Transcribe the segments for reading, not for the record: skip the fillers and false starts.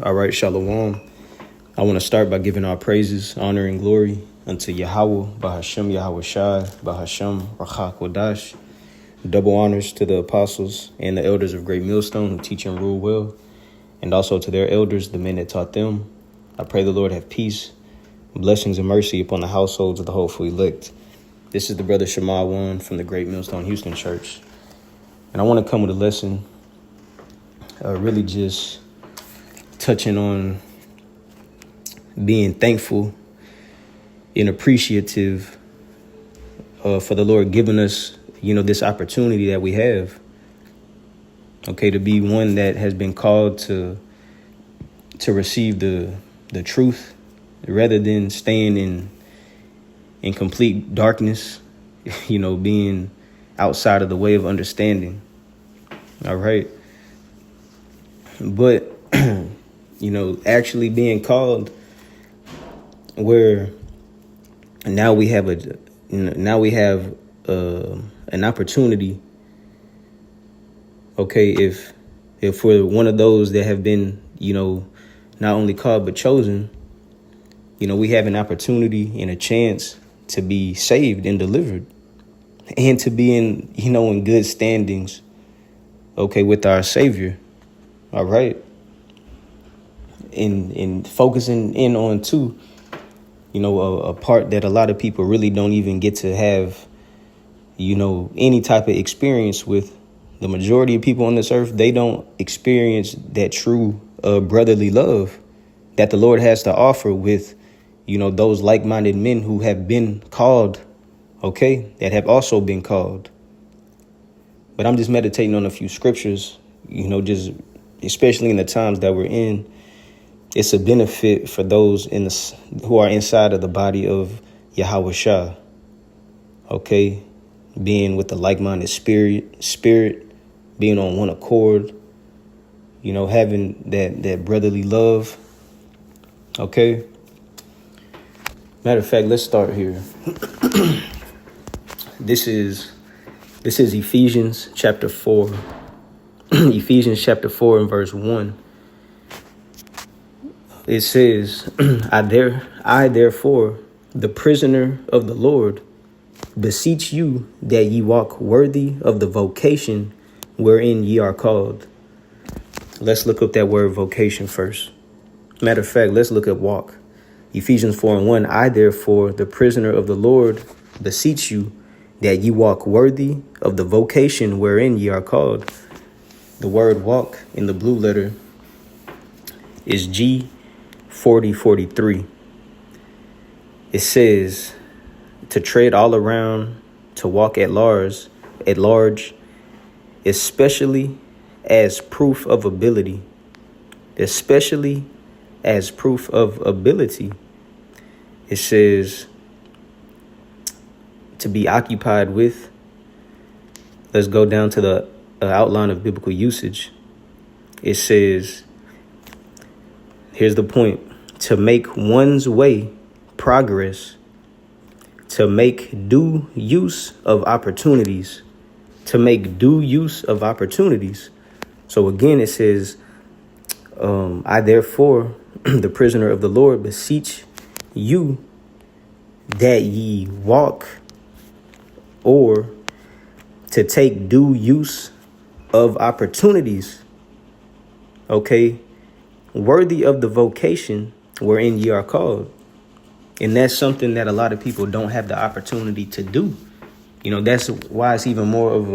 All right, Shalom. I want to start by giving our praises, honor, and glory unto Yahweh, Bahashem Yahweh Shai, Bahashem Rachak Wadash. Double honors to the apostles and the elders of Great Millstone who teach and rule well, and also to their elders, the men that taught them. I pray the Lord have peace, blessings, and mercy upon the households of the hopeful elect. This is the brother Shema One from the Great Millstone Houston Church. And I want to come with a lesson, really just touching on being thankful and appreciative for the Lord giving us, this opportunity that we have, to be one that has been called to receive the truth rather than staying in complete darkness, being outside of the way of understanding. All right. But actually being called where now we have an opportunity. Okay, if we're one of those that have been, not only called but chosen, we have an opportunity and a chance to be saved and delivered and to be in good standings, with our Savior. All right. In focusing in on too, a part that a lot of people really don't even get to have, any type of experience with. The majority of people on this earth, they don't experience that true brotherly love that the Lord has to offer with, those like-minded men who have been called, that have also been called. But I'm just meditating on a few scriptures, just especially in the times that we're in. It's a benefit for those who are inside of the body of Yahweh Shah. Being with the like-minded spirit, being on one accord, having that brotherly love. Okay. Matter of fact, let's start here. This is Ephesians chapter 4. Ephesians chapter 4 and verse 1. It says, I therefore, the prisoner of the Lord, beseech you that ye walk worthy of the vocation wherein ye are called. Let's look up that word vocation first. Matter of fact, let's look at walk. Ephesians 4 and 1. I therefore, the prisoner of the Lord, beseech you that ye walk worthy of the vocation wherein ye are called. The word walk in the blue letter is G4043. It says to tread all around, to walk at large, especially as proof of ability. Especially as proof of ability. It says to be occupied with. Let's go down to the outline of biblical usage. It says, here's the point: to make one's way progress, to make due use of opportunities, to make due use of opportunities. So again, it says, I therefore, the prisoner of the Lord, beseech you that ye walk, or to take due use of opportunities, worthy of the vocation wherein ye are called. And that's something that a lot of people don't have the opportunity to do. That's why it's even more of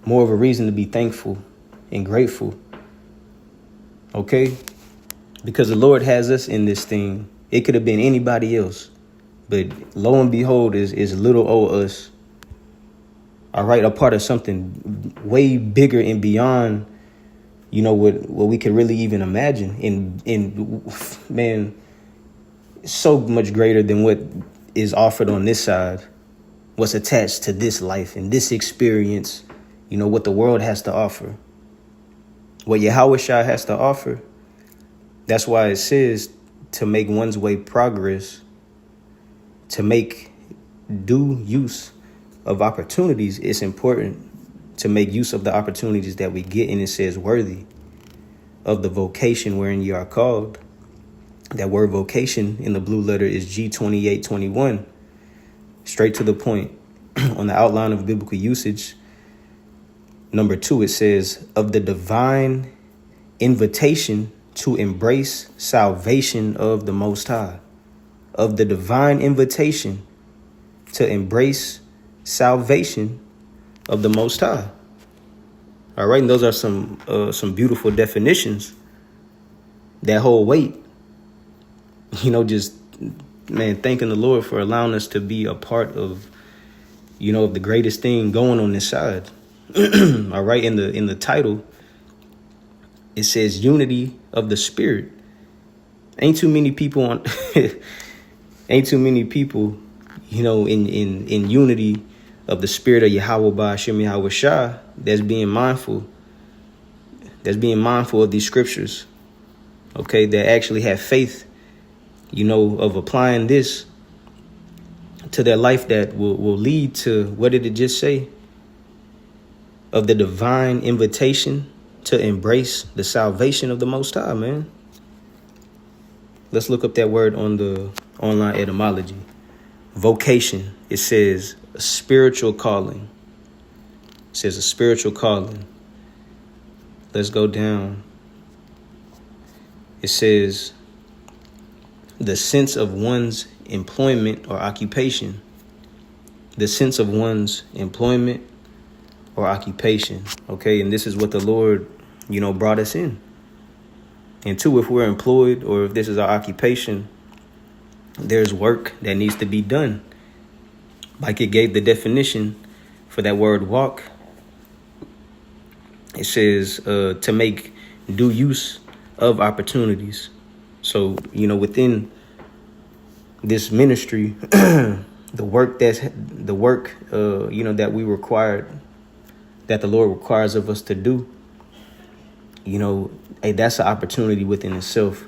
a reason to be thankful and grateful. Because the Lord has us in this thing. It could have been anybody else, but lo and behold is little old us. All right, a part of something way bigger and beyond, what we could really even imagine. And man, so much greater than what is offered on this side, what's attached to this life and this experience, what the world has to offer, what Yahweh Shai has to offer. That's why it says to make one's way progress, to make due use of opportunities. It's important to make use of the opportunities that we get. And it says worthy. of the vocation wherein ye are called. That word vocation in the blue letter is G2821. Straight to the point. On the outline of biblical usage, number 2, it says, of the divine invitation to embrace salvation of the Most High. Of the divine invitation to embrace salvation of the Most High. All right, and those are some beautiful definitions that hold weight. Just, man, thanking the Lord for allowing us to be a part of, of the greatest thing going on this side. All right, in the title, it says unity of the Spirit. Ain't too many people in unity of the Spirit of Yahweh Ba'ashem Yahweh Shah that's being mindful of these scriptures. Okay, that actually have faith, of applying this to their life that will lead to, what did it just say? Of the divine invitation to embrace the salvation of the Most High, man. Let's look up that word on the online etymology. Vocation, it says a spiritual calling. It says a spiritual calling. Let's go down. It says the sense of one's employment or occupation. The sense of one's employment or occupation. Okay, and this is what the Lord, brought us in. And 2, if we're employed or if this is our occupation, there's work that needs to be done. Like it gave the definition for that word walk. It says to make due use of opportunities. So, within this ministry, the work that we required, that the Lord requires of us to do, hey, that's an opportunity within itself,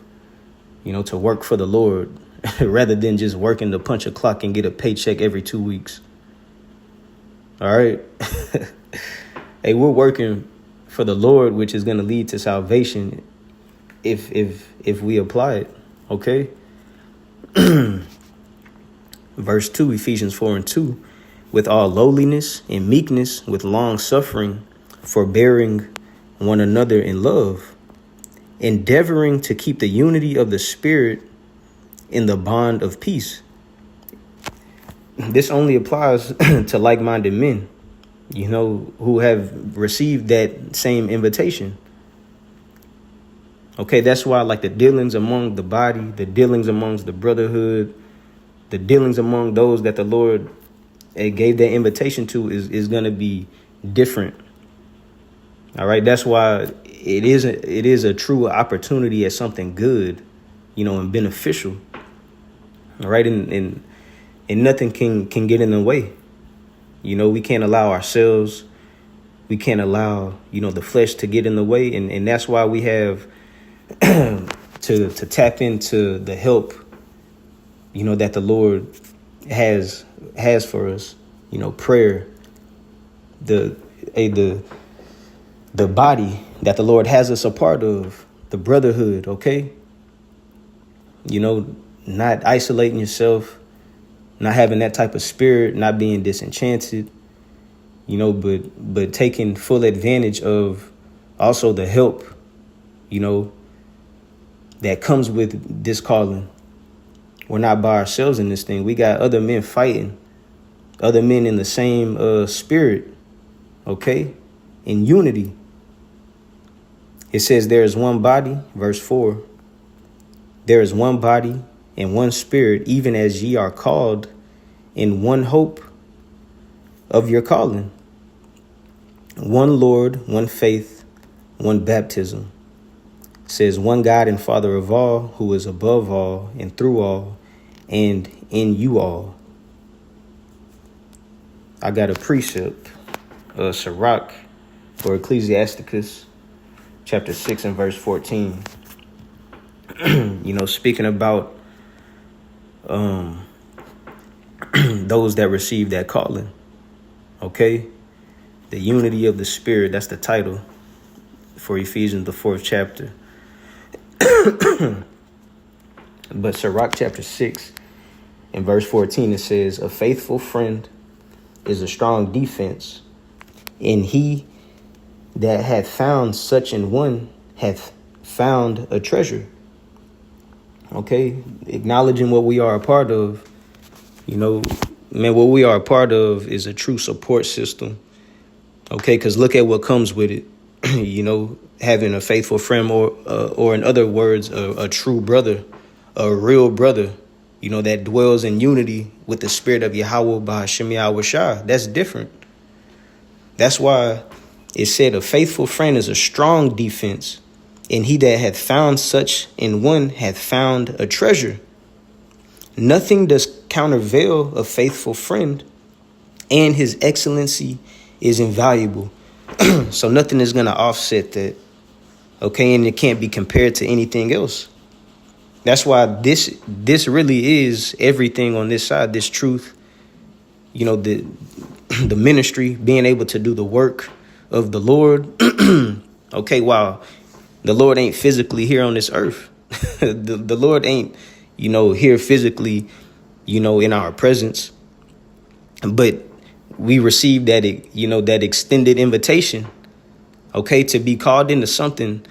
to work for the Lord rather than just working to punch a clock and get a paycheck every 2 weeks. All right. Hey, we're working for the Lord, which is going to lead to salvation if we apply it. Okay. Verse 2, Ephesians 4:2, with all lowliness and meekness, with long suffering, forbearing one another in love, endeavoring to keep the unity of the Spirit in the bond of peace. This only applies to like-minded men, who have received that same invitation. Okay, that's why, like, the dealings among the body, the dealings amongst the brotherhood, the dealings among those that the Lord gave that invitation to is going to be different. All right, that's why it is a true opportunity at something good, and beneficial. All right, and nothing can get in the way. We can't allow ourselves, we can't allow, the flesh to get in the way. And that's why we have to tap into the help, that the Lord has for us, prayer, the body that the Lord has us a part of, the brotherhood. Okay. Not isolating yourself, not having that type of spirit, not being disenchanted, but taking full advantage of also the help, that comes with this calling. We're not by ourselves in this thing. We got other men fighting, other men in the same spirit, okay, in unity. It says there is one body, verse 4. There is one body and one spirit, even as ye are called in one hope of your calling. One Lord, one faith, one baptism. It says one God and Father of all, who is above all and through all and in you all. I got a precept, Sirach or Ecclesiasticus, chapter 6 and verse 14. Speaking about those that receive that calling. Okay. The unity of the Spirit. That's the title for Ephesians, the 4th chapter. But Sirach chapter 6 and verse 14, it says, a faithful friend is a strong defense, and he that hath found such an one hath found a treasure. Okay, acknowledging what we are a part of, what we are a part of is a true support system. Okay, because look at what comes with it. Having a faithful friend, or in other words, a true brother, a real brother, that dwells in unity with the spirit of Yahweh Bahashem Yahweh Shah. That's different. That's why it said a faithful friend is a strong defense, and he that hath found such in one hath found a treasure. Nothing does countervail a faithful friend, and his excellency is invaluable. So nothing is going to offset that. Okay, and it can't be compared to anything else. That's why this really is everything on this side, this truth, the ministry, being able to do the work of the Lord. Okay, while the Lord ain't physically here on this earth. the Lord ain't, here physically, in our presence. But we received that, that extended invitation, okay, to be called into something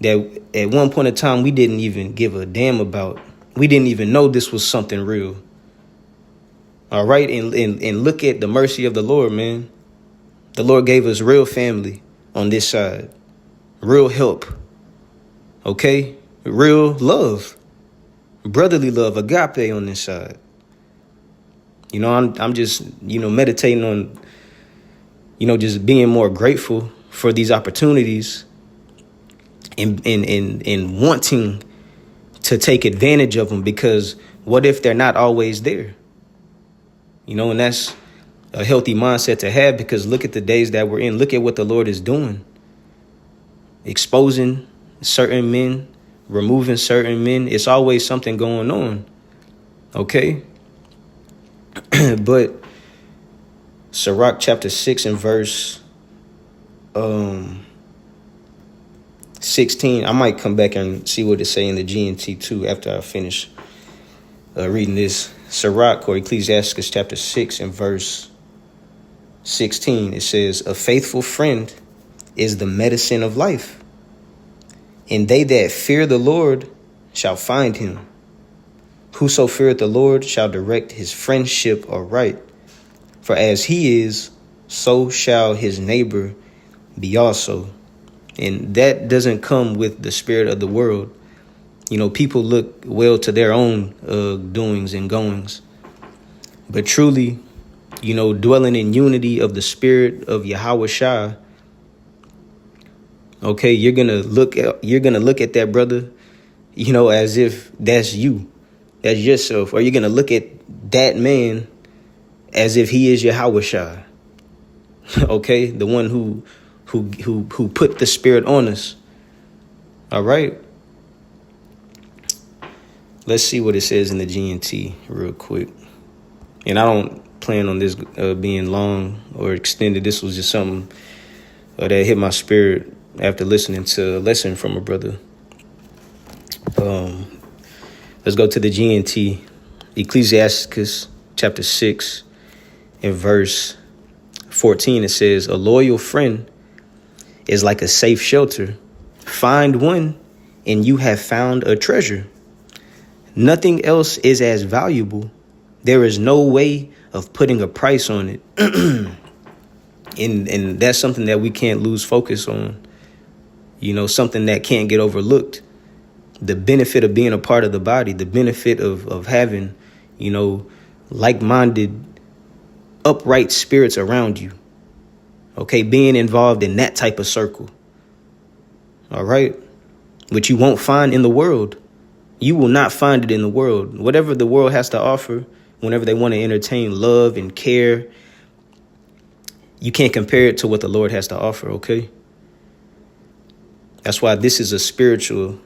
that at one point in time we didn't even give a damn about. We didn't even know this was something real. All right. And look at the mercy of the Lord, man. The Lord gave us real family on this side, real help. OK, real love, brotherly love, agape on this side. I'm just, meditating on, just being more grateful for these opportunities and wanting to take advantage of them, because what if they're not always there? And that's a healthy mindset to have, because look at the days that we're in. Look at what the Lord is doing. Exposing certain men, removing certain men. It's always something going on. Okay. But Sirach chapter 6 and verse 16. I might come back and see what it say in the GNT too after I finish reading this. Sirach, or Ecclesiastes chapter 6 and verse 16. It says, a faithful friend is the medicine of life, and they that fear the Lord shall find him. Whoso feareth the Lord shall direct his friendship aright. For as he is, so shall his neighbor be also. And that doesn't come with the spirit of the world. People look well to their own doings and goings. But truly, dwelling in unity of the spirit of Yahweh Shah. Okay, you're gonna look at that brother, as if that's you. That's yourself. Or you're going to look at that man as if he is Yahweh Shah. Okay? The one who put the spirit on us. All right? Let's see what it says in the GNT real quick. And I don't plan on this being long or extended. This was just something that hit my spirit after listening to a lesson from a brother. Let's go to the GNT, Ecclesiastes chapter 6 and verse 14. It says, a loyal friend is like a safe shelter. Find one and you have found a treasure. Nothing else is as valuable. There is no way of putting a price on it. And that's something that we can't lose focus on. Something that can't get overlooked. The benefit of being a part of the body, the benefit of having, like-minded, upright spirits around you. Okay, being involved in that type of circle. All right, which you won't find in the world. You will not find it in the world. Whatever the world has to offer, whenever they want to entertain love and care, you can't compare it to what the Lord has to offer. Okay, that's why this is spiritual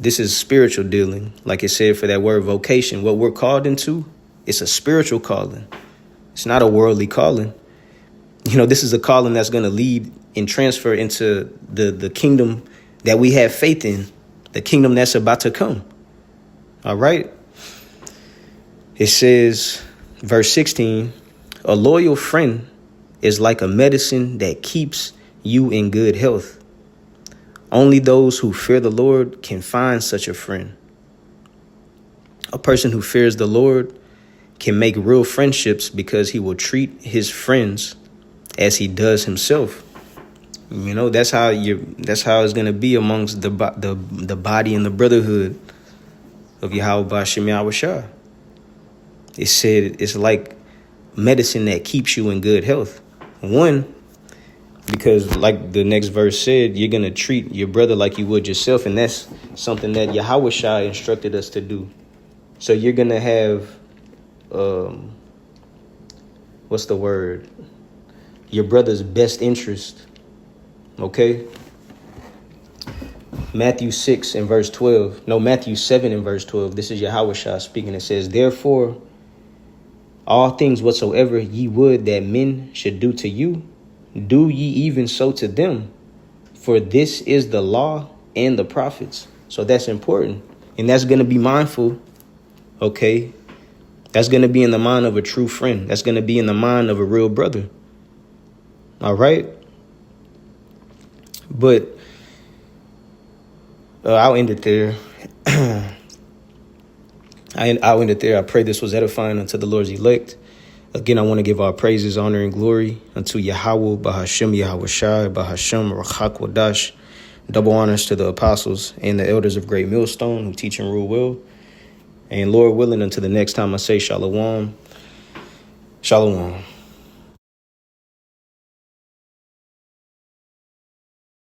dealing. Like it said for that word vocation, what we're called into, it's a spiritual calling. It's not a worldly calling. This is a calling that's going to lead and transfer into the kingdom that we have faith in. the kingdom that's about to come. All right. It says, verse 16, a loyal friend is like a medicine that keeps you in good health. Only those who fear the Lord can find such a friend. A person who fears the Lord can make real friendships because he will treat his friends as he does himself. You know, that's how it's going to be amongst the body and the brotherhood of Yahweh B'Hashem Yahweh Shah. It said it's like medicine that keeps you in good health. One, because like the next verse said, you're going to treat your brother like you would yourself. And that's something that Yahweh Shah instructed us to do. So you're going to have, what's the word? Your brother's best interest. Okay. Matthew 7 and verse 12. This is Yahweh Shah speaking. It says, therefore, all things whatsoever ye would that men should do to you, do ye even so to them. For this is the law and the prophets. So that's important. And that's going to be mindful. Okay. That's going to be in the mind of a true friend. That's going to be in the mind of a real brother. All right. But I'll end it there. I'll end it there. I pray this was edifying unto the Lord's elect. Again, I want to give our praises, honor, and glory unto Yahweh, B'Hashem, Yahweh Shai, B'Hashem, Rachak Wadash. Double honors to the apostles and the elders of Great Millstone who teach and rule well. And Lord willing, until the next time I say shalom. Shalom.